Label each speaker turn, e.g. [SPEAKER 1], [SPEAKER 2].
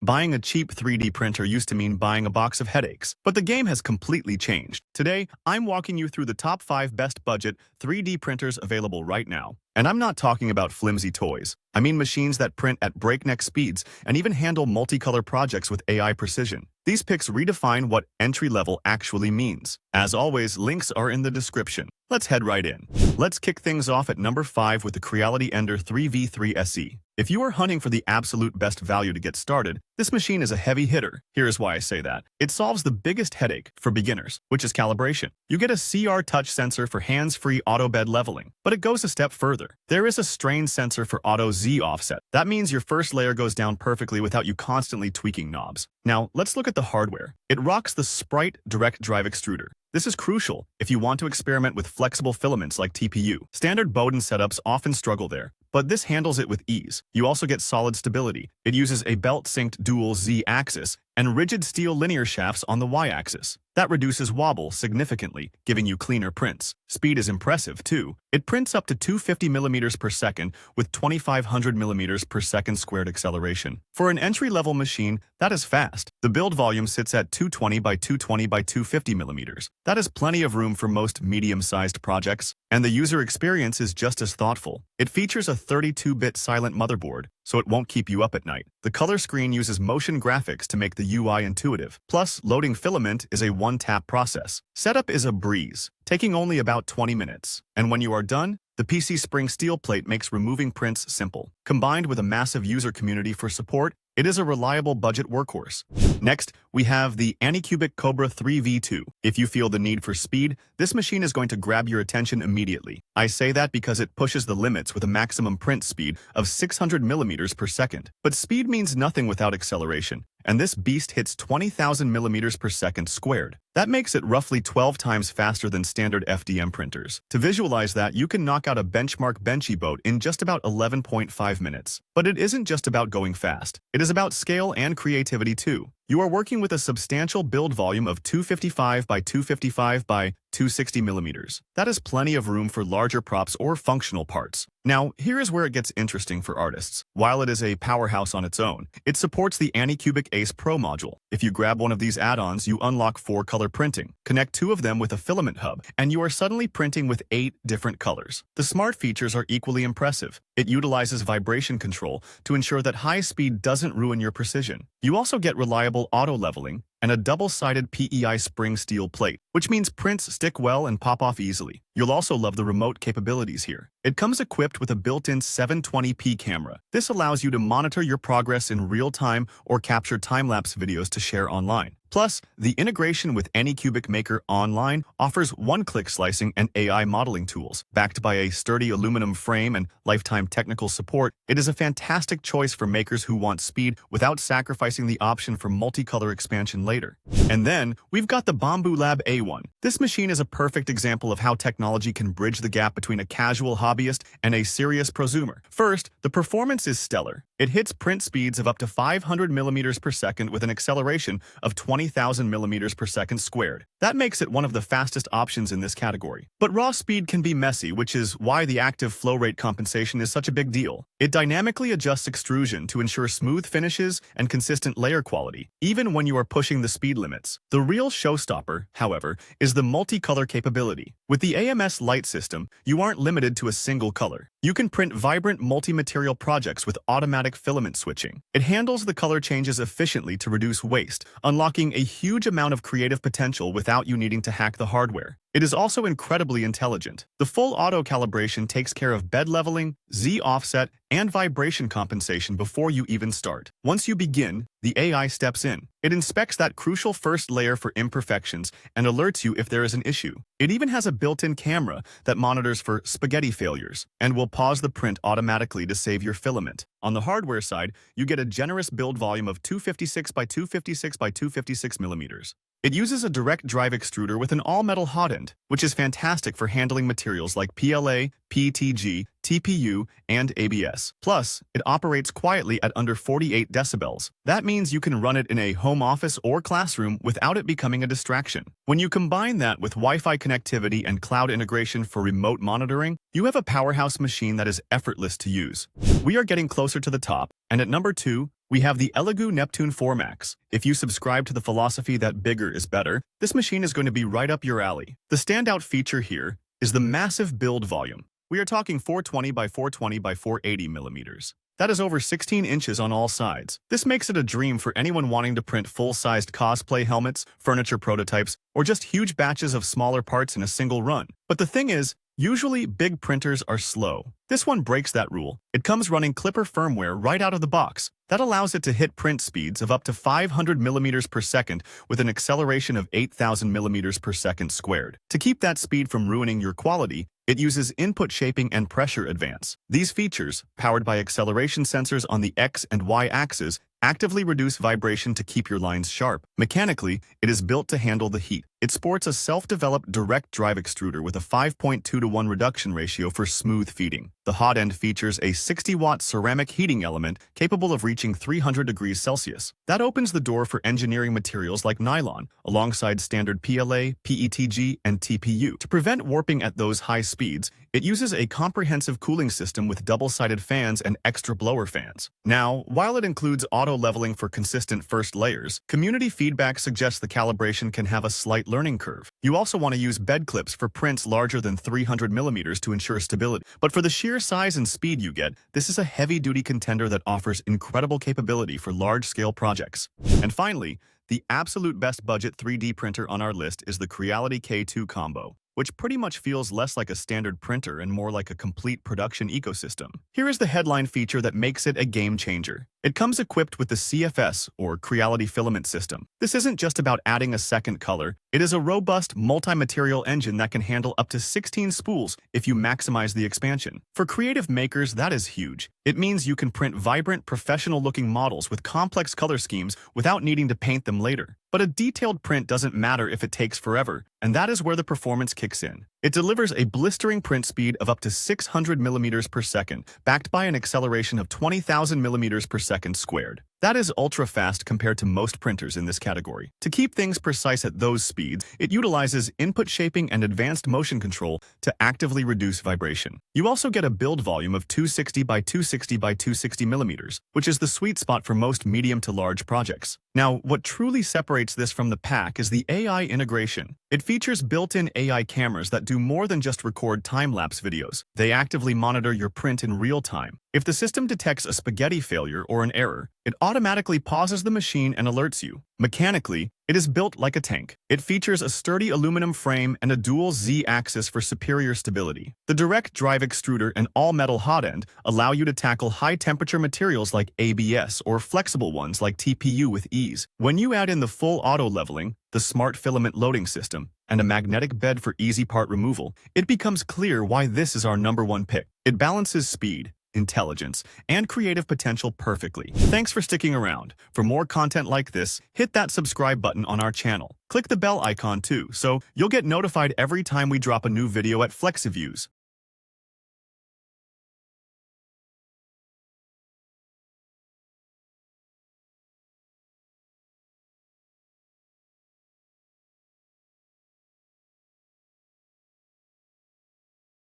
[SPEAKER 1] Buying a cheap 3D printer used to mean buying a box of headaches, but the game has completely changed. Today, I'm walking you through the top 5 best budget 3D printers available right now. And I'm not talking about flimsy toys. I mean machines that print at breakneck speeds and even handle multicolor projects with AI precision. These picks redefine what entry-level actually means. As always, links are in the description. Let's head right in. Let's kick things off at number 5 with the Creality Ender 3v3 SE. If you are hunting for the absolute best value to get started, this machine is a heavy hitter. Here's why I say that. It solves the biggest headache for beginners, which is calibration. You get a CR touch sensor for hands-free auto bed leveling, but it goes a step further. There is a strain sensor for auto Z offset. That means your first layer goes down perfectly without you constantly tweaking knobs. Now, let's look at the hardware. It rocks the Sprite direct drive extruder. This is crucial if you want to experiment with flexible filaments like TPU. Standard Bowden setups often struggle there, but this handles it with ease. You also get solid stability. It uses a belt-synced dual Z-axis and rigid steel linear shafts on the Y-axis. That reduces wobble significantly, giving you cleaner prints. Speed is impressive, too. It prints up to 250 mm per second with 2500 mm per second squared acceleration. For an entry-level machine, that is fast. The build volume sits at 220 by 220 by 250 mm. That is plenty of room for most medium-sized projects, and the user experience is just as thoughtful. It features a 32-bit silent motherboard, so it won't keep you up at night. The color screen uses motion graphics to make the UI intuitive. Plus, loading filament is a one-tap process. Setup is a breeze, taking only about 20 minutes. And when you are done, the PC spring steel plate makes removing prints simple. Combined with a massive user community for support, it is a reliable budget workhorse. Next, we have the Anycubic Kobra 3v2. If you feel the need for speed, this machine is going to grab your attention immediately. I say that because it pushes the limits with a maximum print speed of 600 mm per second. But speed means nothing without acceleration, and this beast hits 20,000 mm per second squared. That makes it roughly 12 times faster than standard FDM printers. To visualize that, you can knock out a benchmark benchy boat in just about 11.5 minutes. But it isn't just about going fast. It is about scale and creativity too. You are working with a substantial build volume of 255 by 255 by 260 mm. That is plenty of room for larger props or functional parts. Now, here is where it gets interesting for artists. While it is a powerhouse on its own, it supports the Anycubic Ace Pro module. If you grab one of these add-ons, you unlock 4-color printing. Connect 2 of them with a filament hub, and you are suddenly printing with 8 different colors. The smart features are equally impressive. It utilizes vibration control to ensure that high speed doesn't ruin your precision. You also get reliable auto leveling and a double-sided PEI spring steel plate, which means prints stick well and pop off easily. You'll also love the remote capabilities here. It comes equipped with a built-in 720p camera. This allows you to monitor your progress in real time or capture time-lapse videos to share online. Plus, the integration with Anycubic Maker Online offers one-click slicing and AI modeling tools. Backed by a sturdy aluminum frame and lifetime technical support, it is a fantastic choice for makers who want speed without sacrificing the option for multicolor expansion later. And then, we've got the Bambu Lab A1. This machine is a perfect example of how technology can bridge the gap between a casual hobbyist and a serious prosumer. First, the performance is stellar. It hits print speeds of up to 500 mm per second with an acceleration of 20,000 mm per second squared. That makes it one of the fastest options in this category. But raw speed can be messy, which is why the active flow rate compensation is such a big deal. It dynamically adjusts extrusion to ensure smooth finishes and consistent layer quality, even when you are pushing the speed limits. The real showstopper, however, is the multicolor capability. With the AMS light system, you aren't limited to a single color. You can print vibrant multi-material projects with automatic filament switching. It handles the color changes efficiently to reduce waste, unlocking a huge amount of creative potential without you needing to hack the hardware. It is also incredibly intelligent. The full auto calibration takes care of bed leveling, Z offset, and vibration compensation before you even start. Once you begin, the AI steps in. It inspects that crucial first layer for imperfections and alerts you if there is an issue. It even has a built-in camera that monitors for spaghetti failures and will pause the print automatically to save your filament. On the hardware side, you get a generous build volume of 256 by 256 by 256 mm. It uses a direct drive extruder with an all-metal hot end, which is fantastic for handling materials like PLA, PETG, TPU, and ABS. Plus, it operates quietly at under 48 decibels. That means you can run it in a home office or classroom without it becoming a distraction. When you combine that with Wi-Fi connectivity and cloud integration for remote monitoring, you have a powerhouse machine that is effortless to use. We are getting closer to the top, and at number 2, we have the ELEGOO Neptune 4 Max. If you subscribe to the philosophy that bigger is better, this machine is going to be right up your alley. The standout feature here is the massive build volume. We are talking 420 by 420 by 480 millimeters. That is over 16 inches on all sides. This makes it a dream for anyone wanting to print full-sized cosplay helmets, furniture prototypes, or just huge batches of smaller parts in a single run. But the thing is, usually big printers are slow. This one breaks that rule. It comes running Clipper firmware right out of the box. That allows it to hit print speeds of up to 500 millimeters per second with an acceleration of 8,000 millimeters per second squared. To keep that speed from ruining your quality, it uses input shaping and pressure advance. These features, powered by acceleration sensors on the X and Y axes, actively reduce vibration to keep your lines sharp. Mechanically, it is built to handle the heat. It sports a self-developed direct drive extruder with a 5.2-to-1 reduction ratio for smooth feeding. The hot end features a 60-watt ceramic heating element capable of reaching 300 degrees Celsius. That opens the door for engineering materials like nylon, alongside standard PLA, PETG, and TPU. To prevent warping at those high speeds, it uses a comprehensive cooling system with double-sided fans and extra blower fans. Now, while it includes auto-leveling for consistent first layers, community feedback suggests the calibration can have a slight learning curve. You also want to use bed clips for prints larger than 300 millimeters to ensure stability. But for the sheer size and speed you get, this is a heavy-duty contender that offers incredible capability for large-scale projects. And finally, the absolute best budget 3D printer on our list is the Creality K2 Combo, which pretty much feels less like a standard printer and more like a complete production ecosystem. Here is the headline feature that makes it a game changer. It comes equipped with the CFS, or Creality Filament System. This isn't just about adding a second color. It is a robust, multi-material engine that can handle up to 16 spools if you maximize the expansion. For creative makers, that is huge. It means you can print vibrant, professional-looking models with complex color schemes without needing to paint them later. But a detailed print doesn't matter if it takes forever, and that is where the performance kicks in. It delivers a blistering print speed of up to 600 millimeters per second, backed by an acceleration of 20,000 millimeters per second squared. That is ultra-fast compared to most printers in this category. To keep things precise at those speeds, it utilizes input shaping and advanced motion control to actively reduce vibration. You also get a build volume of 260 by 260 by 260 millimeters, which is the sweet spot for most medium to large projects. Now, what truly separates this from the pack is the AI integration. It features built-in AI cameras that do more than just record time-lapse videos. They actively monitor your print in real time. If the system detects a spaghetti failure or an error, it automatically pauses the machine and alerts you. Mechanically, it is built like a tank. It features a sturdy aluminum frame and a dual Z-axis for superior stability. The direct drive extruder and all-metal hot end allow you to tackle high-temperature materials like ABS or flexible ones like TPU with ease. When you add in the full auto-leveling, the smart filament loading system, and a magnetic bed for easy part removal, it becomes clear why this is our #1 pick. It balances speed, intelligence, and creative potential perfectly. Thanks for sticking around. For more content like this, hit that subscribe button on our channel. Click the bell icon too, so you'll get notified every time we drop a new video at FlexiViews.